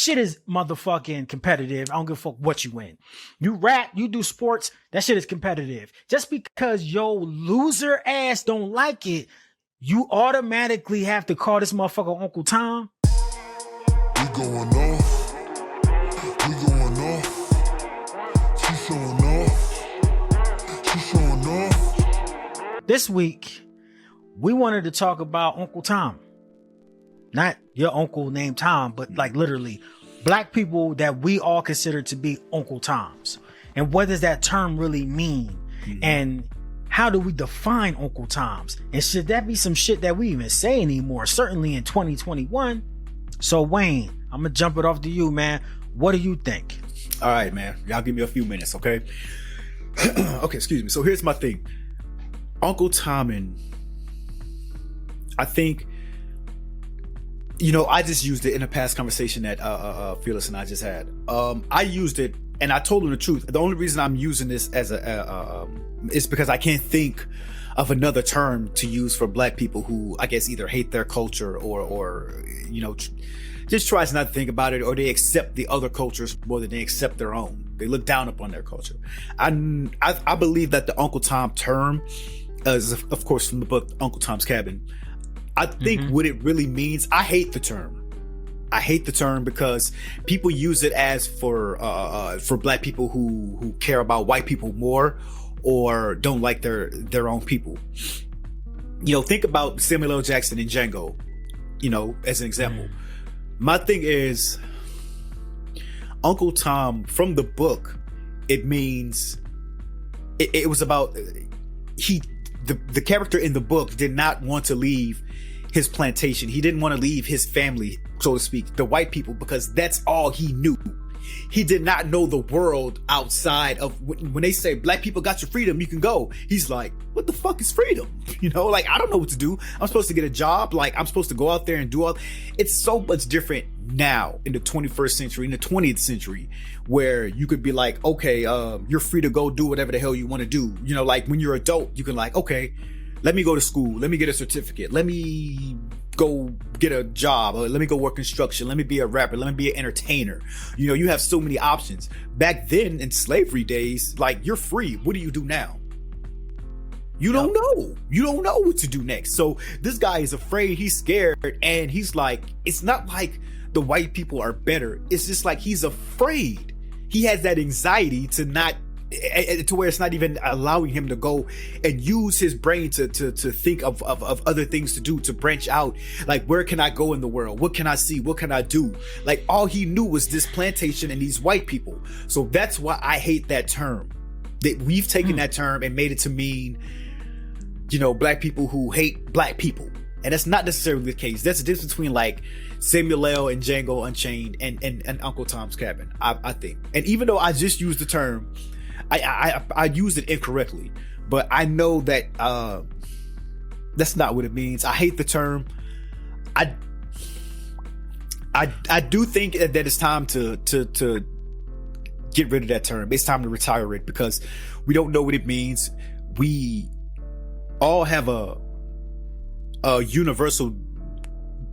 shit is motherfucking competitive. I don't give a fuck what you win. You rap, you do sports, that shit is competitive. Just because your loser ass don't like it, you automatically have to call this motherfucker Uncle Tom. We going off. We going off. She showing off. She showing off. This week, we wanted to talk about Uncle Tom. Not your uncle named Tom, but like literally black people that we all consider to be Uncle Toms. And what does that term really mean? Mm-hmm. And how do we define Uncle Toms? And should that be some shit that we even say anymore? Certainly in 2021. So Wayne, I'm gonna jump it off to you, man. What do you think? All right, man. Y'all give me a few minutes, okay? Okay, excuse me. So here's my thing. Uncle Tom, and I think, you know, I just used it in a past conversation that Phyllis and I just had. I used it and I told him the truth. The only reason I'm using this as is because I can't think of another term to use for black people who I guess either hate their culture or you know, just tries not to think about it, or they accept the other cultures more than they accept their own. They look down upon their culture. I believe that the Uncle Tom term is, of course, from the book Uncle Tom's Cabin. I think what it really means, I hate the term. I hate the term because people use it as for black people who care about white people more or don't like their own people. You know, think about Samuel L. Jackson and Django, you know, as an example. My thing is, Uncle Tom, from the book, it means it was about the character in the book did not want to leave his plantation. He didn't want to leave his family, so to speak, the white people, because that's all he knew. He did not know the world outside of when they say black people got your freedom, you can go. He's like, what the fuck is freedom? You know, like, I don't know what to do. I'm supposed to get a job. Like, I'm supposed to go out there and do all. It's so much different now in the 21st century, in the 20th century, where you could be like, okay, you're free to go do whatever the hell you want to do. You know, like when you're adult, you can like, okay, let me go to school. Let me get a certificate. Let me go get a job. Let me go work construction. Let me be a rapper. Let me be an entertainer. You know, you have so many options. Back then in slavery days, like, you're free. What do you do now? You don't know. You don't know what to do next. So this guy is afraid. He's scared. And he's like, it's not like the white people are better. It's just like he's afraid. He has that anxiety to where it's not even allowing him to go and use his brain to think of other things to do, to branch out. Like, where can I go in the world? What can I see? What can I do? Like, all he knew was this plantation and these white people. So that's why I hate that term. That we've taken that term and made it to mean, you know, black people who hate black people. And that's not necessarily the case. That's the difference between like Samuel L. and Django Unchained and Uncle Tom's Cabin, I think. And even though I just used the term, I used it incorrectly, but I know that that's not what it means. I hate the term. I do think that it's time to get rid of that term. It's time to retire it because we don't know what it means. We all have a universal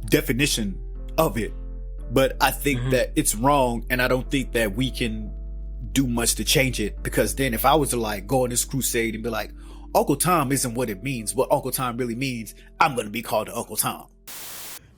definition of it, but I think that it's wrong, and I don't think that we can do much to change it, because then if I was to like go on this crusade and be like, Uncle Tom isn't what it means, what Uncle Tom really means, I'm going to be called Uncle Tom.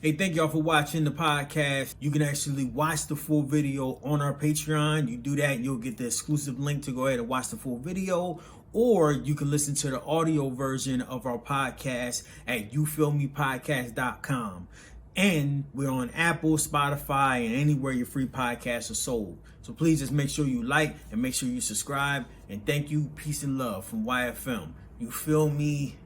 Hey, thank y'all for watching the podcast. You can actually watch the full video on our Patreon. You do that, you'll get the exclusive link to go ahead and watch the full video, or you can listen to the audio version of our podcast at youfeelmepodcast.com. And we're on Apple, Spotify, and anywhere your free podcasts are sold. So please just make sure you like and make sure you subscribe. And thank you. Peace and love from YFM. You feel me?